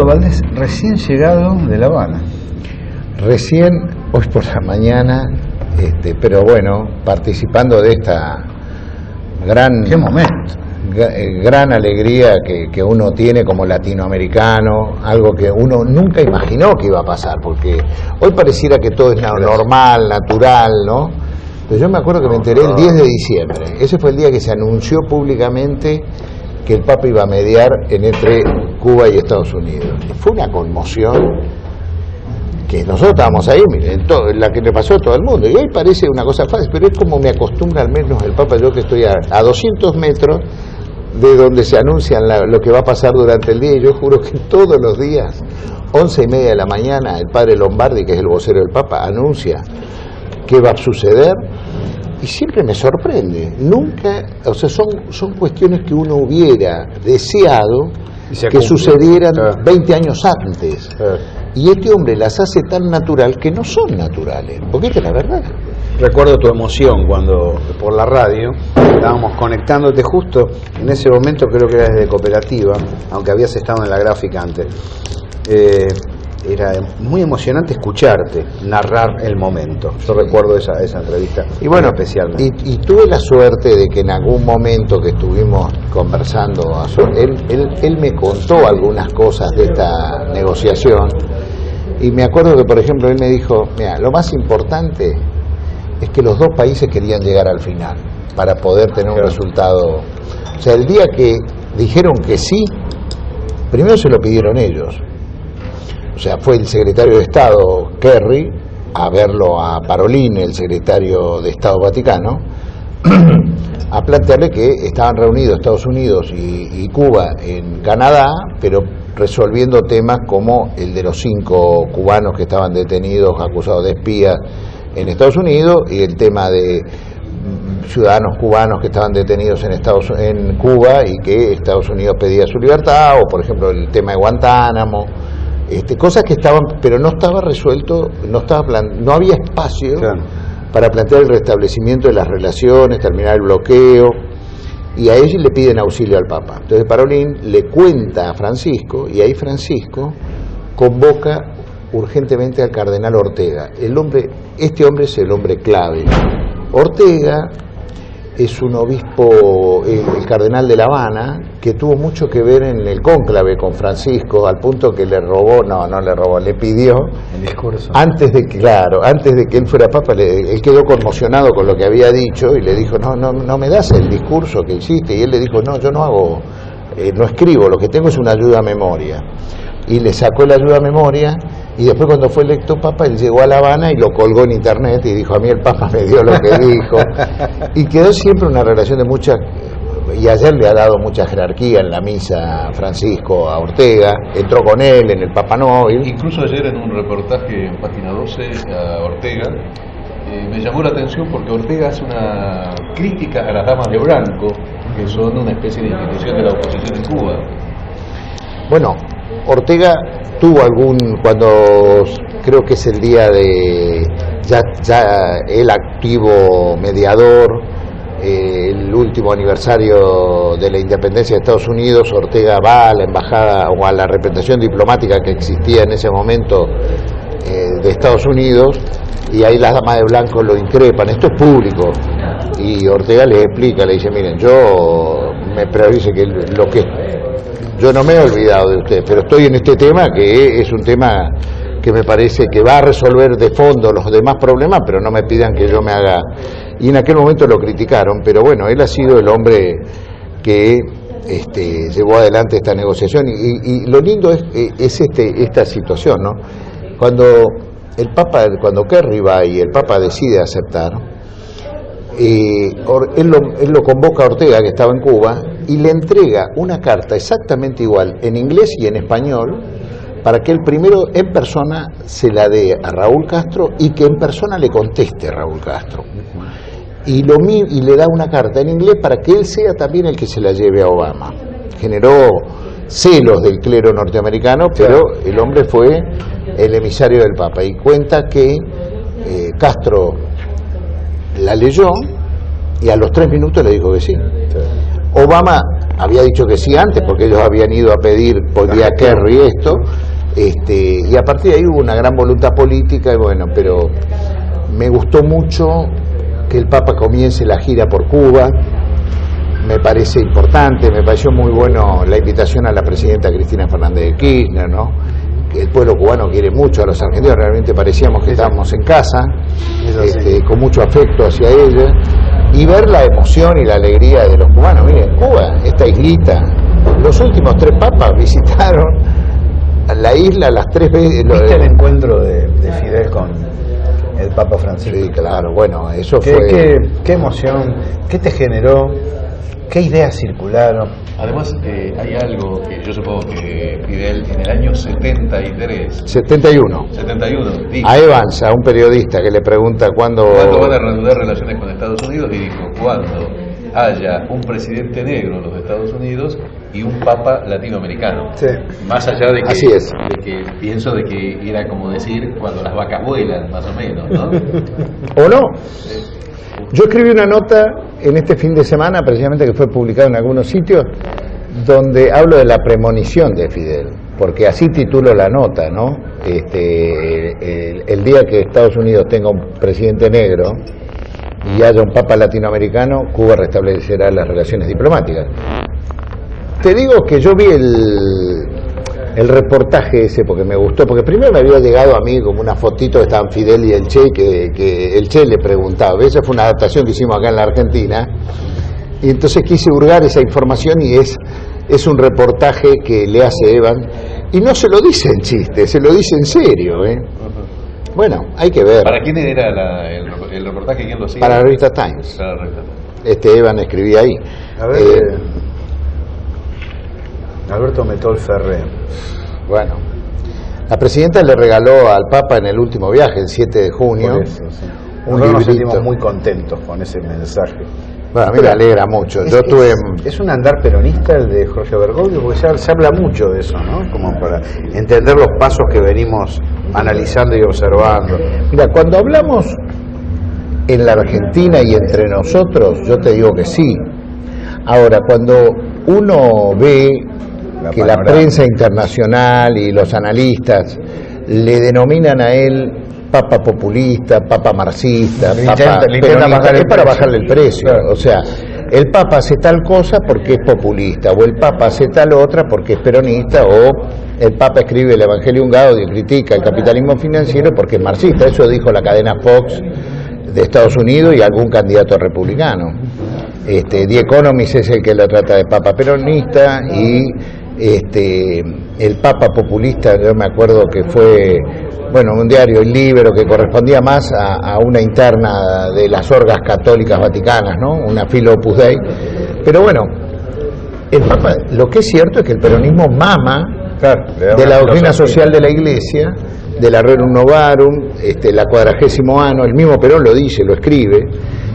Ricardo Valdés, recién llegado de La Habana. Recién, hoy por la mañana, pero bueno, participando de esta gran... ¡Qué momento! Gran alegría que uno tiene como latinoamericano, algo que uno nunca imaginó que iba a pasar, porque hoy pareciera que todo es normal, natural, ¿no? Pero yo me acuerdo que me enteré el 10 de diciembre, ese fue el día que se anunció públicamente que el Papa iba a mediar entre Cuba y Estados Unidos. Fue una conmoción que nosotros estábamos ahí, miren, la que le pasó a todo el mundo, y hoy parece una cosa fácil, pero es como me acostumbra al menos el Papa, yo que estoy a 200 metros de donde se anuncian lo que va a pasar durante el día, y yo juro que todos los días, 11:30 de la mañana, el padre Lombardi, que es el vocero del Papa, anuncia qué va a suceder, y siempre me sorprende, nunca, o sea, son cuestiones que uno hubiera deseado que sucedieran 20 años antes, y este hombre las hace tan natural que no son naturales, porque esta es la verdad. Recuerdo tu emoción cuando por la radio estábamos conectándote justo en ese momento, creo que era desde Cooperativa, aunque habías estado en la gráfica antes. Era muy emocionante escucharte narrar el momento. Yo recuerdo esa entrevista. Y bueno, especialmente. Y tuve la suerte de que en algún momento que estuvimos conversando, él me contó algunas cosas de esta negociación, y me acuerdo que, por ejemplo, él me dijo, mira, lo más importante es que los dos países querían llegar al final para poder tener un resultado. O sea, el día que dijeron que sí, primero se lo pidieron ellos. O sea, fue el secretario de Estado Kerry a verlo a Parolin, el secretario de Estado Vaticano, a plantearle que estaban reunidos Estados Unidos y Cuba en Canadá, pero resolviendo temas como el de los 5 cubanos que estaban detenidos acusados de espías en Estados Unidos, y el tema de ciudadanos cubanos que estaban detenidos en Cuba y que Estados Unidos pedía su libertad, o por ejemplo el tema de Guantánamo, cosas que estaban, pero no estaba resuelto, no había espacio para plantear el restablecimiento de las relaciones, terminar el bloqueo, y a ellos le piden auxilio al Papa. Entonces Parolin le cuenta a Francisco, y ahí Francisco convoca urgentemente al cardenal Ortega. Este hombre es el hombre clave. Ortega es un obispo, el cardenal de La Habana, que tuvo mucho que ver en el cónclave con Francisco, al punto que le pidió, el discurso. Antes de que él fuera papa, él quedó conmocionado con lo que había dicho, y le dijo, no me das el discurso que hiciste, y él le dijo, no, yo no escribo, lo que tengo es una ayuda a memoria. Y le sacó la ayuda a memoria, y después cuando fue electo Papa, él llegó a La Habana y lo colgó en internet y dijo, a mí el Papa me dio lo que dijo, y quedó siempre una relación de mucha, y ayer le ha dado mucha jerarquía en la misa Francisco a Ortega, entró con él en el Papa Noel. Incluso ayer en un reportaje en Página 12 a Ortega, me llamó la atención porque Ortega hace una crítica a las damas de blanco, que son una especie de institución de la oposición en Cuba. Bueno, Ortega tuvo cuando creo que es el día de ya el activo mediador, el último aniversario de la independencia de Estados Unidos, Ortega va a la embajada o a la representación diplomática que existía en ese momento de Estados Unidos, y ahí las damas de blanco lo increpan, esto es público, y Ortega les explica, le dice, miren, pero dice que yo no me he olvidado de ustedes, pero estoy en este tema que es un tema que me parece que va a resolver de fondo los demás problemas, pero no me pidan que yo me haga. Y en aquel momento lo criticaron, pero bueno, él ha sido el hombre que llevó adelante esta negociación, y lo lindo es esta situación, ¿no? Cuando Kerry va y el Papa decide aceptar, él lo convoca a Ortega, que estaba en Cuba, y le entrega una carta exactamente igual en inglés y en español, para que él primero en persona se la dé a Raúl Castro y que en persona le conteste a Raúl Castro. Y le da una carta en inglés para que él sea también el que se la lleve a Obama. Generó celos del clero norteamericano, pero el hombre fue el emisario del Papa, y cuenta que Castro la leyó y a los 3 minutos le dijo que sí. Obama había dicho que sí antes, porque ellos habían ido a pedir por día Kerry esto, y a partir de ahí hubo una gran voluntad política, y bueno, pero me gustó mucho que el Papa comience la gira por Cuba, me parece importante, me pareció muy bueno la invitación a la presidenta Cristina Fernández de Kirchner, ¿no? Que el pueblo cubano quiere mucho a los argentinos, realmente parecíamos que estábamos en casa, con mucho afecto hacia ella, y ver la emoción y la alegría de los cubanos. Miren, Cuba, esta islita, los últimos 3 papas visitaron la isla las 3 veces. ¿Viste el encuentro de Fidel con el Papa Francisco? Sí, claro, bueno, eso fue... ¿Qué emoción? ¿Qué te generó? ¿Qué ideas circularon? Además, hay algo que yo supongo que Fidel en el año 71 dijo, a Evans, a un periodista que le pregunta cuándo van a reanudar relaciones con Estados Unidos, y dijo, cuando haya un presidente negro en los Estados Unidos y un papa latinoamericano. Sí. Más allá de que, así es. De que pienso de que era como decir cuando las vacas vuelan, más o menos, ¿no? ¿O no? Yo escribí una nota en este fin de semana, precisamente, que fue publicada en algunos sitios, donde hablo de la premonición de Fidel, porque así titulo la nota, ¿no? El día que Estados Unidos tenga un presidente negro y haya un papa latinoamericano, Cuba restablecerá las relaciones diplomáticas. Te digo que yo vi el reportaje ese porque me gustó, porque primero me había llegado a mí como una fotito que estaban Fidel y el Che, que el Che le preguntaba. Esa fue una adaptación que hicimos acá en la Argentina, y entonces quise hurgar esa información, y es un reportaje que le hace Evan, y no se lo dice en chiste, se lo dice en serio, ¿eh? Bueno, hay que ver. ¿Para quién era el reportaje? ¿Quién lo hacía? Para la revista Times. Para la revista Times. Evan escribía ahí. A ver, Alberto Metol Ferré. Bueno, la presidenta le regaló al Papa en el último viaje, el 7 de junio, Eso, sí. un Nosotros nos librito. sentimos muy contentos con ese mensaje. Bueno, a mí me alegra mucho. Es un andar peronista el de Jorge Bergoglio, porque se habla mucho de eso, ¿no? Como para entender los pasos que venimos analizando y observando. Mira, cuando hablamos en la Argentina y entre nosotros, yo te digo que sí. Ahora, cuando uno ve que la prensa internacional y los analistas le denominan a él papa populista, papa marxista, papa peronista, es para bajarle el precio. Claro. O sea, el papa hace tal cosa porque es populista, o el papa hace tal otra porque es peronista, o el papa escribe el Evangelium Gaudium y critica el capitalismo financiero porque es marxista. Eso dijo la cadena Fox de Estados Unidos y algún candidato republicano. The Economist es el que lo trata de papa peronista, y el papa populista, yo me acuerdo que fue, bueno, un diario, El Libero, que correspondía más a una interna de las orgas católicas vaticanas, ¿no? Una filo Opus Dei. Pero bueno, el papa, lo que es cierto es que el peronismo mama de la doctrina social de la Iglesia, de la Rerum Novarum, la 40º ano, el mismo Perón lo dice, lo escribe.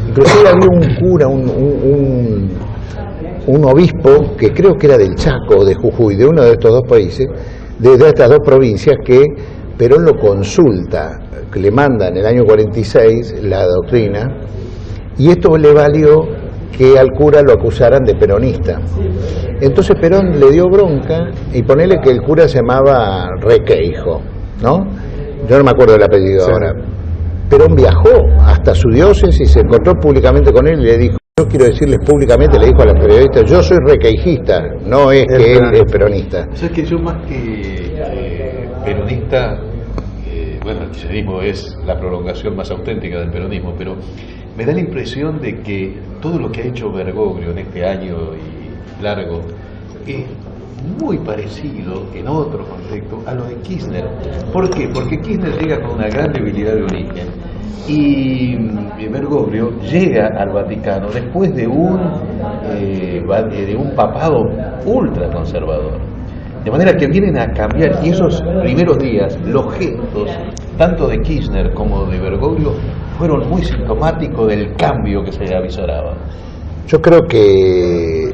Inclusive había un cura, un obispo, que creo que era del Chaco o de Jujuy, de uno de estos dos países, de estas dos provincias, que Perón lo consulta, que le manda en el año 46 la doctrina, y esto le valió que al cura lo acusaran de peronista. Entonces Perón le dio bronca, y ponele que el cura se llamaba Requeijo, ¿no? Yo no me acuerdo del apellido ahora. Perón viajó hasta su diócesis, se encontró públicamente con él y le dijo: yo quiero decirles públicamente, le dijo a los periodistas, yo soy requeijista, no es que él es peronista. O sea, que yo más que peronista, bueno, el kirchnerismo es la prolongación más auténtica del peronismo, pero me da la impresión de que todo lo que ha hecho Bergoglio en este año y largo es muy parecido en otro contexto a lo de Kirchner. ¿Por qué? Porque Kirchner llega con una gran debilidad de origen, y Bergoglio llega al Vaticano después de un papado ultraconservador. De manera que vienen a cambiar, y esos primeros días, los gestos, tanto de Kirchner como de Bergoglio, fueron muy sintomáticos del cambio que se avisoraba. Yo creo que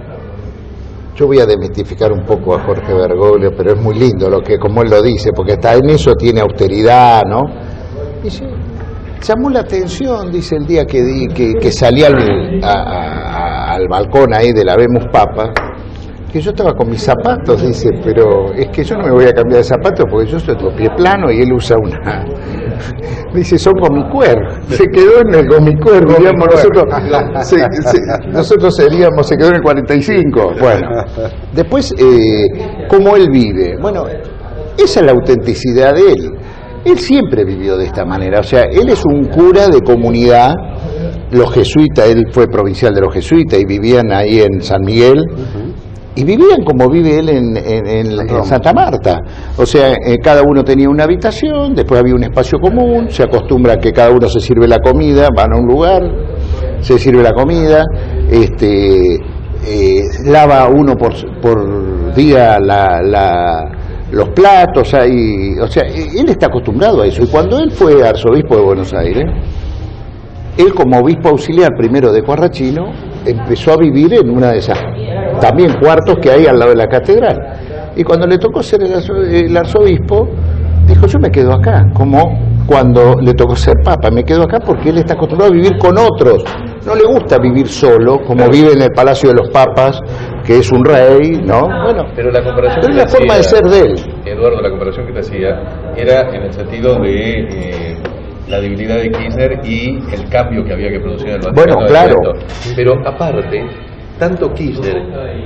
yo voy a desmitificar un poco a Jorge Bergoglio, pero es muy lindo lo que, como él lo dice, porque está en eso, tiene austeridad, ¿no? Dice, llamó la atención, dice, el día que salí al balcón ahí de la Vemos Papa, que yo estaba con mis zapatos, dice, pero es que yo no me voy a cambiar de zapatos porque yo soy de pie plano y él usa una... Dice, son gomicuer. Se quedó en el gomicuer, diríamos nosotros. Nosotros seríamos, se quedó en el 45. Bueno, después, ¿cómo él vive? Bueno, esa es la autenticidad de él. Él siempre vivió de esta manera. O sea, él es un cura de comunidad. Los jesuitas, él fue provincial de los jesuitas y vivían ahí en San Miguel. Y vivían como vive él en Santa Marta. O sea, cada uno tenía una habitación, después había un espacio común, se acostumbra a que cada uno se sirve la comida, van a un lugar, se sirve la comida, lava uno por día los platos, o sea, él está acostumbrado a eso. Y cuando él fue arzobispo de Buenos Aires, él como obispo auxiliar primero de Cuarrachino, empezó a vivir en una de esas también cuartos que hay al lado de la catedral. Y cuando le tocó ser el arzobispo, dijo, yo me quedo acá, como cuando le tocó ser papa, me quedo acá porque él está acostumbrado a vivir con otros. No le gusta vivir solo, como vive en el Palacio de los Papas, que es un rey, ¿no? Bueno, pero la comparación pero es la forma de ser de él. Eduardo, la comparación que te hacía era en el sentido de la debilidad de Kirchner y el cambio que había que producir en el Vaticano. Bueno, claro. Pero aparte, tanto Kirchner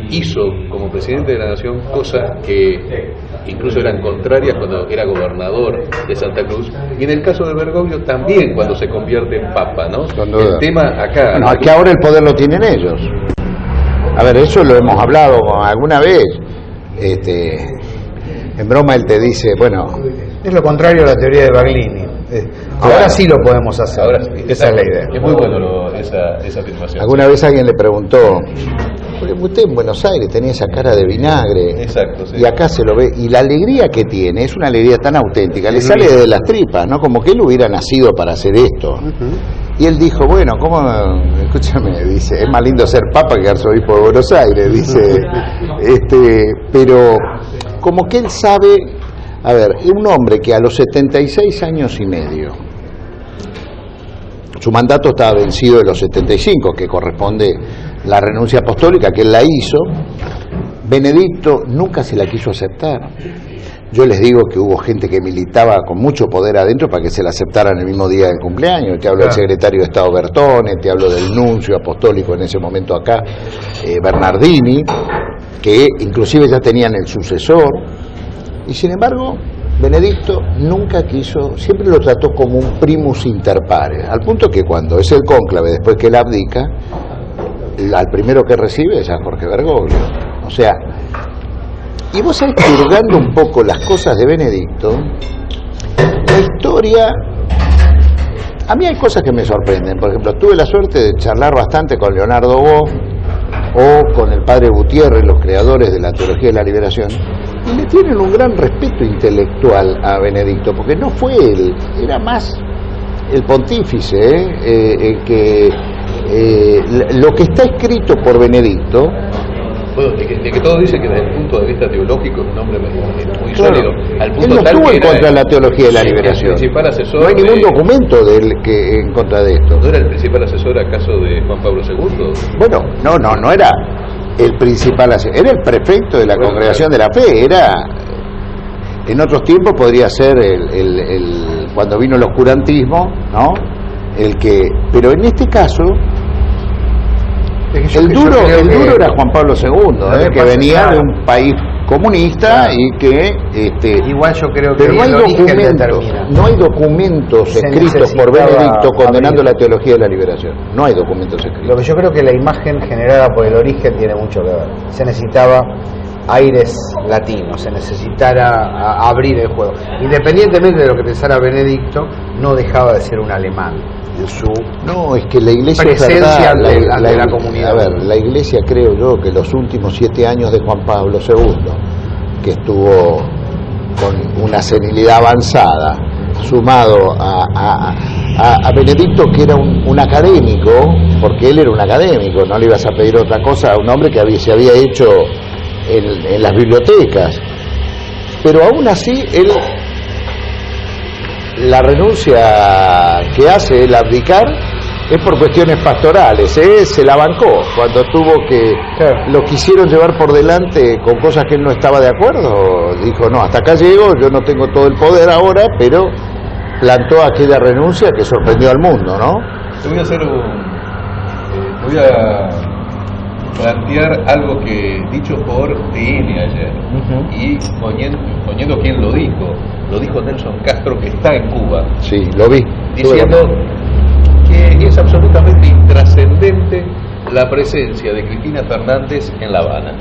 hizo como presidente de la Nación cosas que incluso eran contrarias cuando era gobernador de Santa Cruz, y en el caso de Bergoglio también cuando se convierte en papa, ¿no? El tema acá... Bueno, aquí ahora el poder lo tienen ellos. A ver, eso lo hemos hablado alguna vez. En broma él te dice, bueno... Es lo contrario a la teoría de Baglini. Ahora sí lo podemos hacer. Ahora sí, esa es la idea. Es muy bueno esa afirmación. Alguna vez alguien le preguntó, usted en Buenos Aires tenía esa cara de vinagre. Exacto, sí. Y acá se lo ve, y la alegría que tiene es una alegría tan auténtica, le sale de las tripas, ¿no? Como que él hubiera nacido para hacer esto. Y él dijo, bueno, ¿cómo? Escúchame, dice, es más lindo ser papa que arzobispo de Buenos Aires, dice, pero como que él sabe, a ver, un hombre que a los 76 años y medio, su mandato estaba vencido de los 75, que corresponde la renuncia apostólica, que él la hizo, Benedicto nunca se la quiso aceptar. Yo les digo que hubo gente que militaba con mucho poder adentro para que se la aceptaran el mismo día del cumpleaños. Te hablo del secretario de Estado Bertone, te hablo del nuncio apostólico en ese momento acá, Bernardini, que inclusive ya tenían el sucesor. Y sin embargo, Benedicto nunca quiso, siempre lo trató como un primus inter pares, al punto que cuando es el cónclave, después que él abdica, al primero que recibe es a Jorge Bergoglio. O sea, y vos sabés que hurgando un poco las cosas de Benedicto, la historia, a mí hay cosas que me sorprenden. Por ejemplo, tuve la suerte de charlar bastante con Leonardo Boff o con el padre Gutiérrez, los creadores de la teología de la liberación, y le tienen un gran respeto intelectual a Benedicto, porque no fue él, era más el pontífice, lo que está escrito por Benedicto. Bueno, de que todo dice que desde el punto de vista teológico es un hombre muy sólido. Al punto él no tal estuvo que en contra de la teología de la liberación. El principal asesor no hay ningún documento de él que en contra de esto. ¿No era el principal asesor acaso de Juan Pablo II? Bueno, no era el principal asesor, era el prefecto de la Congregación de la Fe, era... En otros tiempos podría ser cuando vino el oscurantismo, ¿no? Pero en este caso... El duro era Juan Pablo II, que venía de un país comunista y que igual yo creo que pero no hay documentos escritos por Benedicto condenando la teología de la liberación. No hay documentos escritos. Lo que yo creo que la imagen generada por el origen tiene mucho que ver. Se necesitaba aires latinos, se necesitara abrir el juego. Independientemente de lo que pensara Benedicto, no dejaba de ser un alemán en su es que la iglesia presencia de la comunidad. A ver, la iglesia, creo yo, que los últimos 7 años de Juan Pablo II, que estuvo con una senilidad avanzada, sumado a Benedicto, que era un académico, porque él era un académico, no le ibas a pedir otra cosa a un hombre que se había hecho en las bibliotecas, pero aún así la renuncia que hace, el abdicar, es por cuestiones pastorales, se la bancó cuando tuvo que, lo quisieron llevar por delante con cosas que él no estaba de acuerdo, dijo no, hasta acá llego, yo no tengo todo el poder ahora, pero plantó aquella renuncia que sorprendió al mundo, ¿no? Te voy a hacer voy a plantear algo que dicho por TN ayer, y poniendo quién lo dijo Nelson Castro, que está en Cuba. Sí, lo vi. Diciendo que es absolutamente intrascendente la presencia de Cristina Fernández en La Habana.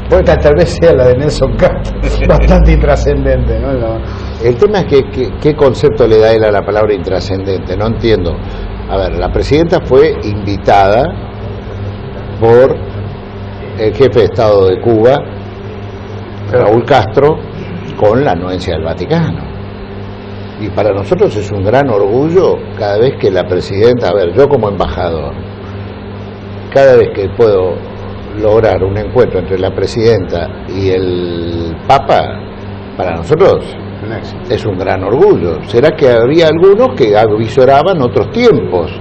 Bueno, tal vez sea la de Nelson Castro, bastante intrascendente, ¿no? El tema es que qué concepto le da él a la palabra intrascendente, no entiendo. A ver, la presidenta fue invitada por el jefe de Estado de Cuba, Raúl Castro, con la anuencia del Vaticano. Y para nosotros es un gran orgullo cada vez que la presidenta, a ver, yo como embajador, cada vez que puedo lograr un encuentro entre la presidenta y el Papa, para nosotros es un gran orgullo. ¿Será que había algunos que avisoraban otros tiempos,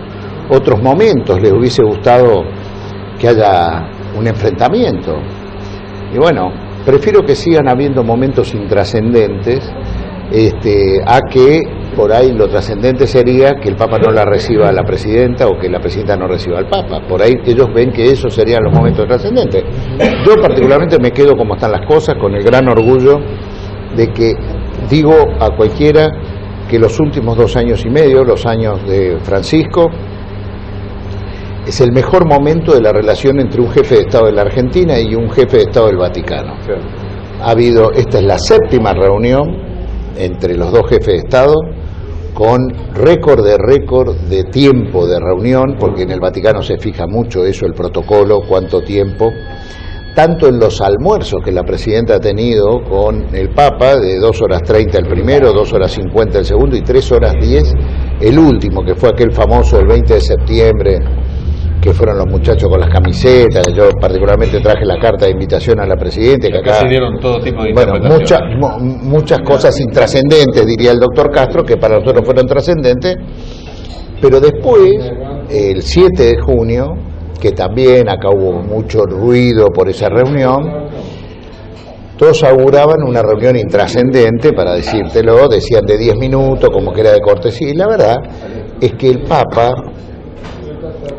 otros momentos, les hubiese gustado que haya un enfrentamiento? Y bueno, prefiero que sigan habiendo momentos intrascendentes a que por ahí lo trascendente sería que el Papa no la reciba a la presidenta o que la presidenta no reciba al Papa. Por ahí ellos ven que esos serían los momentos trascendentes. Yo particularmente me quedo como están las cosas, con el gran orgullo de que digo a cualquiera que los últimos 2 años y medio, los años de Francisco, es el mejor momento de la relación entre un jefe de Estado de la Argentina y un jefe de Estado del Vaticano. Ha habido, esta es la 7ª reunión entre los dos jefes de Estado, con récord de tiempo de reunión, porque en el Vaticano se fija mucho eso, el protocolo, cuánto tiempo, tanto en los almuerzos que la presidenta ha tenido con el Papa, de 2 horas 30 el primero, 2 horas 50 el segundo y 3 horas 10 el último, que fue aquel famoso el 20 de septiembre, que fueron los muchachos con las camisetas. Yo particularmente traje la carta de invitación a la presidenta, que acá se dieron todo tipo de muchas cosas intrascendentes, diría el doctor Castro, que para nosotros fueron trascendentes, pero después, el 7 de junio, que también acá hubo mucho ruido por esa reunión, todos auguraban una reunión intrascendente, para decírtelo, decían de 10 minutos, como que era de cortesía, y la verdad es que el Papa,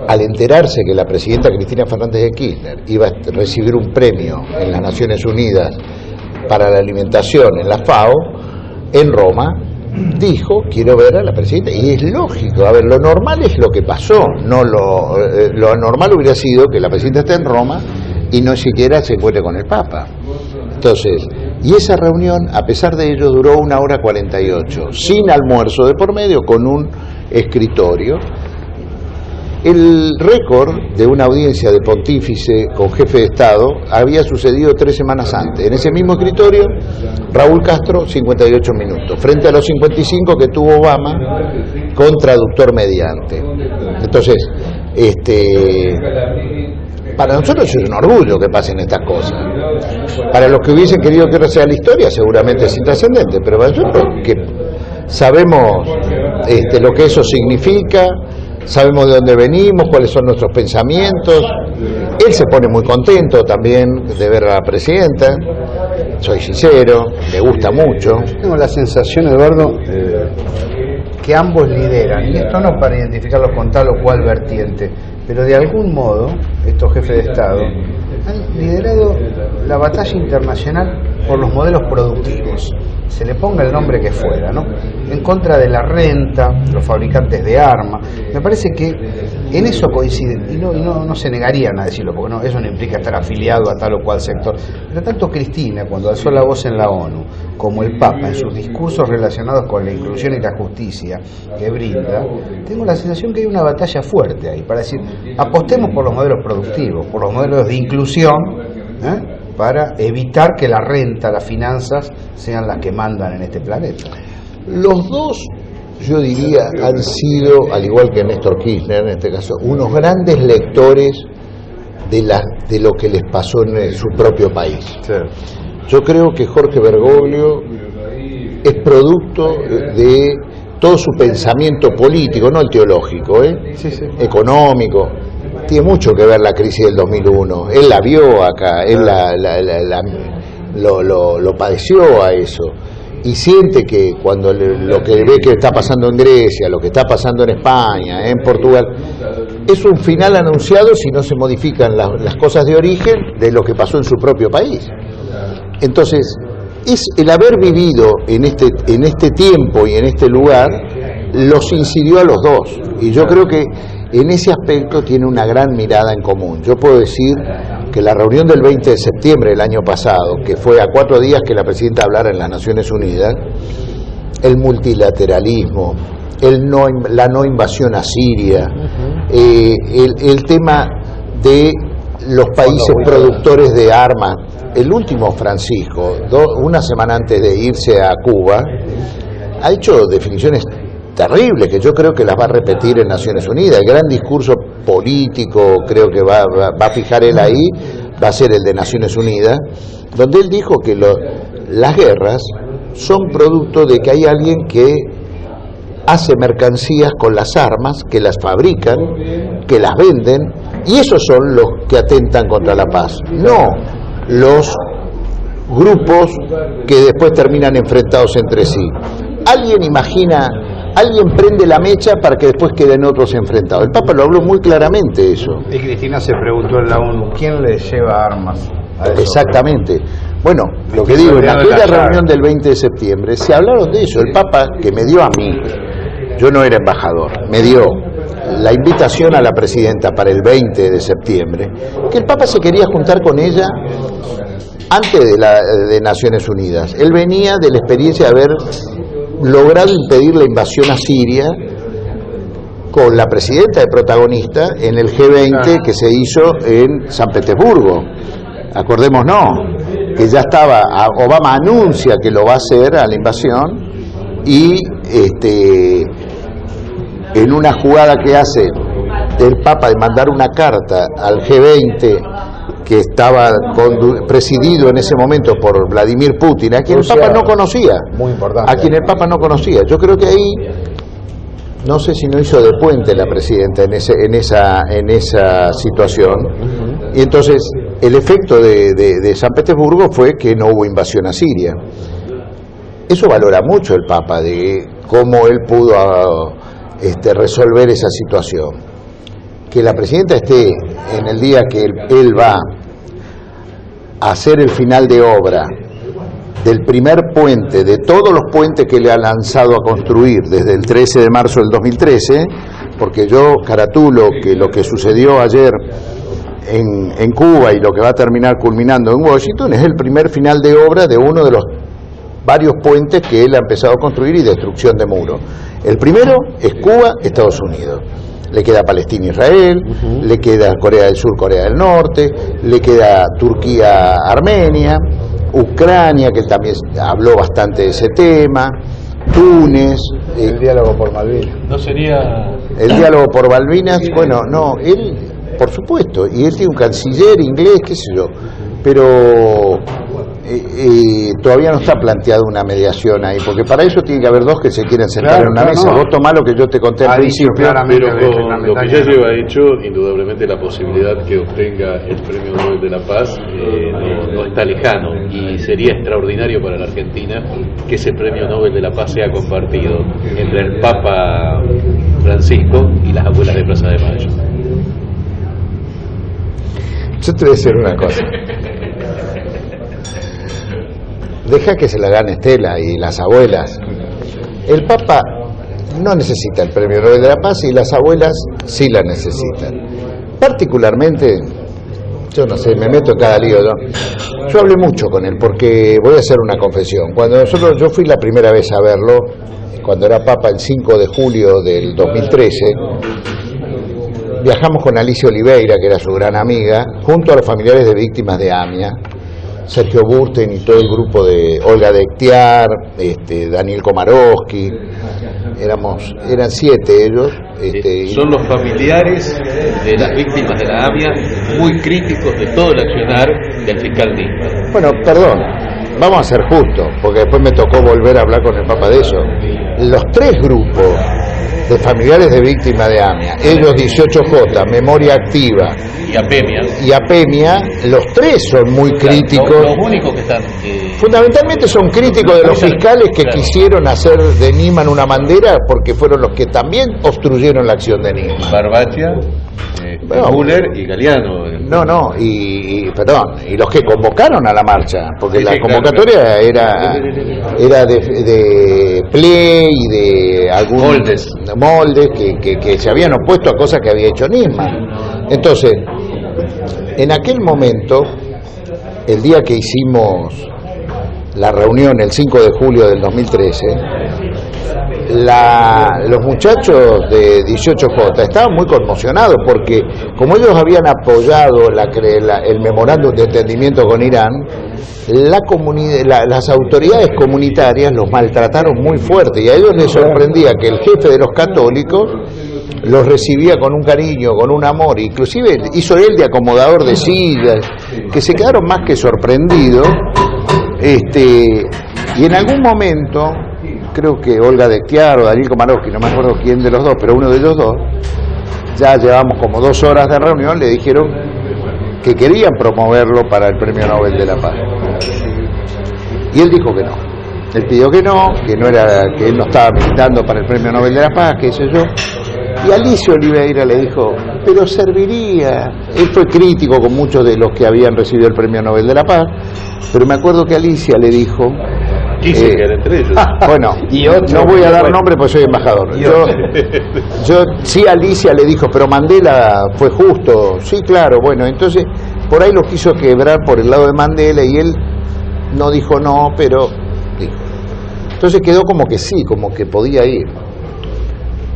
al enterarse que la presidenta Cristina Fernández de Kirchner iba a recibir un premio en las Naciones Unidas para la alimentación en la FAO, en Roma, dijo, quiero ver a la presidenta, y es lógico, a ver, lo normal es lo que pasó, no lo anormal hubiera sido que la presidenta esté en Roma y no siquiera se encuentre con el Papa. Entonces, y esa reunión, a pesar de ello, duró 1 hora 48, sin almuerzo de por medio, con un escritorio. El récord de una audiencia de pontífice con jefe de Estado había sucedido 3 semanas antes. En ese mismo escritorio, Raúl Castro, 58 minutos, frente a los 55 que tuvo Obama, con traductor mediante. Entonces, para nosotros es un orgullo que pasen estas cosas. Para los que hubiesen querido que ahora sea la historia, seguramente es intrascendente, pero para nosotros que sabemos lo que eso significa, sabemos de dónde venimos, cuáles son nuestros pensamientos. Él se pone muy contento también de ver a la presidenta, soy sincero, le gusta mucho. Tengo la sensación, Eduardo, que ambos lideran, y esto no para identificarlos con tal o cual vertiente, pero de algún modo estos jefes de Estado han liderado la batalla internacional por los modelos productivos, se le ponga el nombre que fuera, ¿no? En contra de la renta, los fabricantes de armas. Me parece que en eso coinciden, y no se negarían a decirlo, porque no, eso no implica estar afiliado a tal o cual sector. Pero tanto Cristina, cuando alzó la voz en la ONU, como el Papa, en sus discursos relacionados con la inclusión y la justicia que brinda, tengo la sensación que hay una batalla fuerte ahí, para decir, apostemos por los modelos productivos, por los modelos de inclusión, para evitar que la renta, las finanzas, sean las que mandan en este planeta. Los dos, yo diría, han sido, al igual que Néstor Kirchner en este caso, unos grandes lectores de lo que les pasó en su propio país. Sí. Yo creo que Jorge Bergoglio es producto de todo su pensamiento político, no el teológico, económico, tiene mucho que ver la crisis del 2001. Él la vio acá, él lo padeció a eso. Y siente que cuando lo que ve que está pasando en Grecia, lo que está pasando en España, en Portugal, es un final anunciado si no se modifican las cosas de origen de lo que pasó en su propio país. Entonces, es el haber vivido en este tiempo y en este lugar, los incidió a los dos. Y yo creo que en ese aspecto tiene una gran mirada en común. Yo puedo decir que la reunión del 20 de septiembre del año pasado, que fue a 4 días que la presidenta hablara en las Naciones Unidas, el multilateralismo, la no invasión a Siria, el tema de los países productores de armas. El último, Francisco, una semana antes de irse a Cuba, ha hecho definiciones terribles que yo creo que las va a repetir en Naciones Unidas. El gran discurso político, creo que va a fijar él ahí, va a ser el de Naciones Unidas, donde él dijo que las guerras son producto de que hay alguien que hace mercancías con las armas, que las fabrican, que las venden, y esos son los que atentan contra la paz, no los grupos que después terminan enfrentados entre sí. Alguien prende la mecha para que después queden otros enfrentados. El Papa lo habló muy claramente eso. Y Cristina se preguntó en la ONU, ¿quién le lleva armas a eso? Exactamente. Bueno, lo que digo, en aquella reunión del 20 de septiembre se hablaron de eso. El Papa, que me dio a mí, yo no era embajador, me dio la invitación a la presidenta para el 20 de septiembre, que el Papa se quería juntar con ella antes de Naciones Unidas. Él venía de la experiencia de haber logrado impedir la invasión a Siria con la presidenta de protagonista en el G20 que se hizo en San Petersburgo. Acordémonos que ya estaba, Obama anuncia que lo va a hacer a la invasión y en una jugada que hace el Papa de mandar una carta al G20 que estaba presidido en ese momento por Vladimir Putin, a quien Rusia, el Papa no conocía, muy importante, a quien el Papa no conocía. Yo creo que ahí, no sé si no hizo de puente la presidenta en esa situación, y entonces el efecto de San Petersburgo fue que no hubo invasión a Siria. Eso valora mucho el Papa, de cómo él pudo resolver esa situación. Que la presidenta esté en el día que él va a hacer el final de obra del primer puente, de todos los puentes que le ha lanzado a construir desde el 13 de marzo del 2013, porque yo caratulo que lo que sucedió ayer en Cuba y lo que va a terminar culminando en Washington es el primer final de obra de uno de los varios puentes que él ha empezado a construir y destrucción de muros. El primero es Cuba, Estados Unidos. Le queda Palestina, Israel, le queda Corea del Sur, Corea del Norte, le queda Turquía, Armenia, Ucrania, que también habló bastante de ese tema, Túnez. El diálogo por Malvinas. ¿No sería...? El diálogo por Malvinas, bueno, no, él, por supuesto, y él tiene un canciller inglés, qué sé yo, pero todavía no está planteada una mediación ahí, porque para eso tiene que haber dos que se quieren sentar en una mesa. Vos tomás lo que yo te conté al principio, pero con lo que ya lleva hecho, indudablemente la posibilidad que obtenga el Premio Nobel de la Paz no está lejano, y sería extraordinario para la Argentina que ese Premio Nobel de la Paz sea compartido entre el Papa Francisco y las abuelas de Plaza de Mayo. Yo te voy a decir una cosa. Deja que se la gane Estela y las abuelas. El Papa no necesita el Premio Nobel de la Paz y las abuelas sí la necesitan. Particularmente, yo no sé, me meto en cada lío. Yo hablé mucho con él porque voy a hacer una confesión. Cuando yo fui la primera vez a verlo, cuando era Papa el 5 de julio del 2013, viajamos con Alicia Oliveira, que era su gran amiga, junto a los familiares de víctimas de AMIA, Sergio Burten y todo el grupo de Olga Dektiar, Daniel Komarowski, eran 7 ellos. Son los familiares de las víctimas de la AMIA muy críticos de todo el accionar del fiscal Nisman. Bueno, perdón, vamos a ser justos, porque después me tocó volver a hablar con el Papa de eso. los tres grupos de familiares de víctimas de AMIA, ellos 18J, Memoria Activa y APEMIA, los tres son muy críticos. Los únicos que están... Fundamentalmente son críticos de los fiscales que quisieron hacer de Nisman una bandera, porque fueron los que también obstruyeron la acción de Nisman. Barbacha, Müller y Galeano. No, y los que convocaron a la marcha, porque la convocatoria era de Ple y de algunos moldes que se habían opuesto a cosas que había hecho Nisman. Entonces, en aquel momento, el día que hicimos la reunión, el 5 de julio del 2013, los muchachos de 18J estaban muy conmocionados porque como ellos habían apoyado el memorándum de entendimiento con Irán, las autoridades comunitarias los maltrataron muy fuerte y a ellos les sorprendía que el jefe de los católicos los recibía con un cariño, con un amor, inclusive hizo él de acomodador de sillas, que se quedaron más que sorprendidos. Y en algún momento, creo que Olga Dectiar o Daniel Komarovsky, no me acuerdo quién de los dos, pero uno de ellos dos, ya llevamos como 2 horas de reunión, le dijeron que querían promoverlo para el Premio Nobel de la Paz. Y él dijo que no. Él pidió que no era, que él no estaba militando para el Premio Nobel de la Paz, qué sé yo. Y Alicia Oliveira le dijo, pero serviría. Él fue crítico con muchos de los que habían recibido el Premio Nobel de la Paz, pero me acuerdo que Alicia le dijo... entre ellos. Bueno, no voy a dar nombre porque soy embajador. Yo sí, Alicia le dijo, pero Mandela fue justo. Sí, claro, bueno, entonces por ahí lo quiso quebrar por el lado de Mandela y él no dijo no, pero dijo. Entonces quedó como que sí, como que podía ir.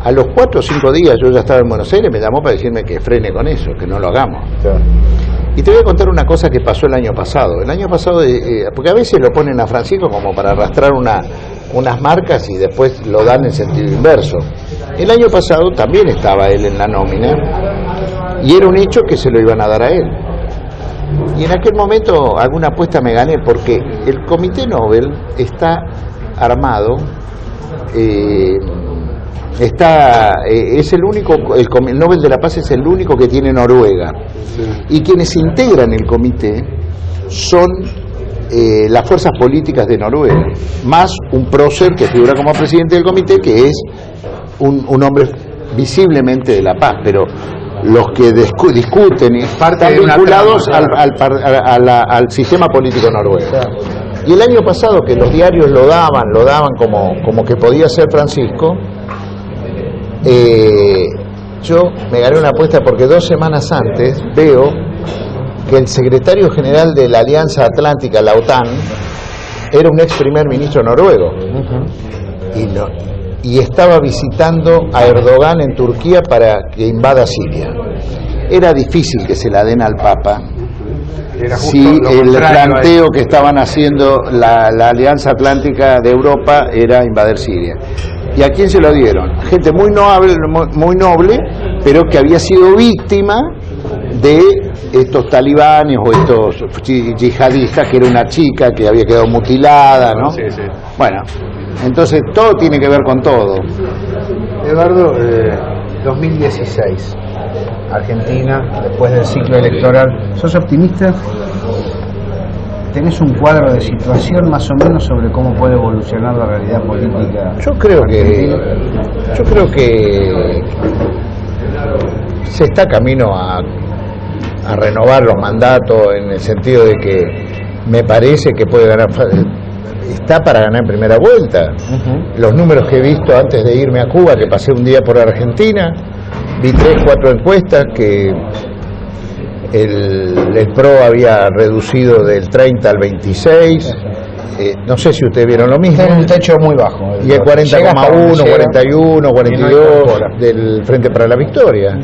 A los 4 o 5 días yo ya estaba en Buenos Aires, me llamó para decirme que frene con eso, que no lo hagamos. Claro. Y te voy a contar una cosa que pasó el año pasado. El año pasado, porque a veces lo ponen a Francisco como para arrastrar unas marcas y después lo dan en sentido inverso. El año pasado también estaba él en la nómina y era un hecho que se lo iban a dar a él. Y en aquel momento alguna apuesta me gané porque el Comité Nobel está armado... es el único, el Nobel de la Paz es el único que tiene Noruega, y quienes integran el comité son las fuerzas políticas de Noruega, más un prócer que figura como presidente del comité, que es un hombre visiblemente de la paz, pero los que discuten están vinculados al sistema político noruego. Y el año pasado, que los diarios lo daban como que podía ser Francisco, yo me gané una apuesta porque 2 semanas antes veo que el secretario general de la Alianza Atlántica, la OTAN, era un ex primer ministro noruego. Y estaba visitando a Erdogan en Turquía para que invada Siria. Era difícil que se la den al Papa si el planteo que estaban haciendo la Alianza Atlántica de Europa era invadir Siria. ¿Y a quién se lo dieron? Gente muy noble, pero que había sido víctima de estos talibanes o estos yihadistas, que era una chica que había quedado mutilada, ¿no? Sí. Bueno, entonces todo tiene que ver con todo. Eduardo, 2016, Argentina, después del ciclo electoral, ¿sos optimista? ¿Tenés un cuadro de situación más o menos sobre cómo puede evolucionar la realidad política? Yo creo que se está camino a renovar los mandatos, en el sentido de que me parece que puede ganar, está para ganar en primera vuelta. Los números que he visto antes de irme a Cuba, que pasé un día por Argentina, vi 3, 4 encuestas que el PRO había reducido del 30 al 26, no sé si ustedes vieron lo mismo. Tiene un techo muy bajo. Y el 40,1, 41, 42 del Frente para la Victoria.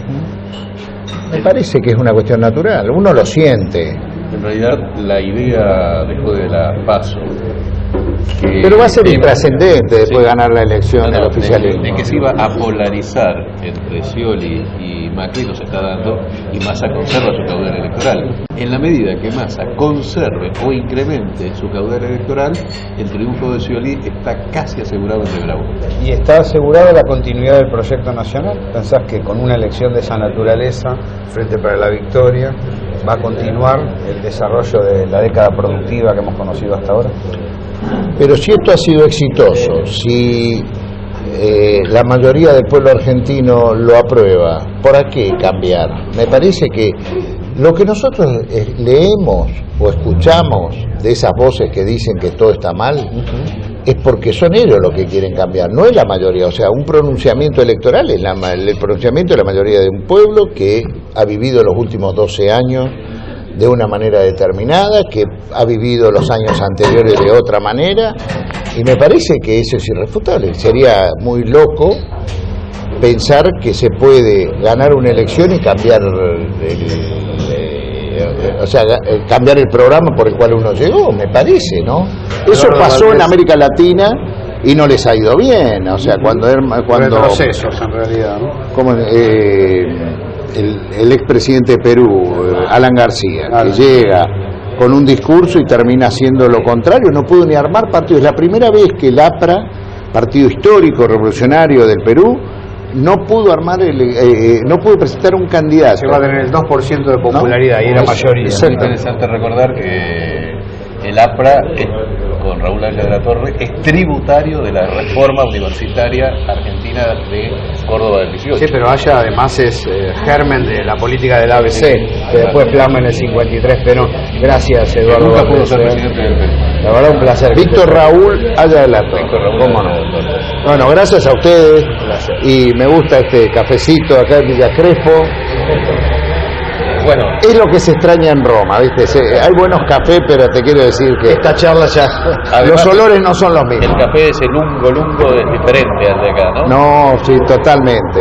Me parece que es una cuestión natural, uno lo siente. En realidad la idea después de la PASO, pero va a ser intrascendente después de ganar la elección del oficialismo. De que se iba a polarizar entre Scioli y Macri los está dando y Massa conserva su caudal electoral. En la medida que Massa conserve o incremente su caudal electoral, el triunfo de Scioli está casi asegurado en Bravo. ¿Y está asegurada la continuidad del proyecto nacional? ¿Pensás que con una elección de esa naturaleza, Frente para la Victoria, va a continuar el desarrollo de la década productiva que hemos conocido hasta ahora? Pero si esto ha sido exitoso, si la mayoría del pueblo argentino lo aprueba, ¿por qué cambiar? Me parece que lo que nosotros leemos o escuchamos de esas voces que dicen que todo está mal, es porque son ellos los que quieren cambiar, no es la mayoría. O sea, un pronunciamiento electoral es el pronunciamiento de la mayoría de un pueblo que ha vivido los últimos 12 años de una manera determinada, que ha vivido los años anteriores de otra manera, y me parece que eso es irrefutable. Sería muy loco pensar que se puede ganar una elección y cambiar cambiar el programa por el cual uno llegó, me parece, ¿no? Eso pasó en América Latina y no les ha ido bien, o sea, cuando retrocesos en realidad, ¿no? Como el expresidente de Perú, Alan García, que llega con un discurso y termina haciendo lo contrario, no pudo ni armar partidos. Es la primera vez que el APRA, partido histórico revolucionario del Perú, no pudo armar no pudo presentar un candidato. Se va a tener el 2% de popularidad, ¿no? Y era mayoría. Es interesante recordar que el APRA, con Raúl Aya de la Torre, es tributario de la reforma universitaria argentina de Córdoba del 18. Sí, pero Aya además es germen de la política del ABC, que después plasma en el 53, pero gracias, Eduardo. Nunca pudo ser presidente del Perú. La verdad, un placer. Víctor Raúl Aya de la Torre. ¿Cómo no? Bueno, gracias a ustedes. Y me gusta este cafecito acá en Villa Crespo. Bueno, es lo que se extraña en Roma, ¿viste? Hay buenos cafés, pero te quiero decir que esta charla ya, además, los olores no son los mismos. El café ese lungo es diferente al de acá, ¿no? No, sí, totalmente.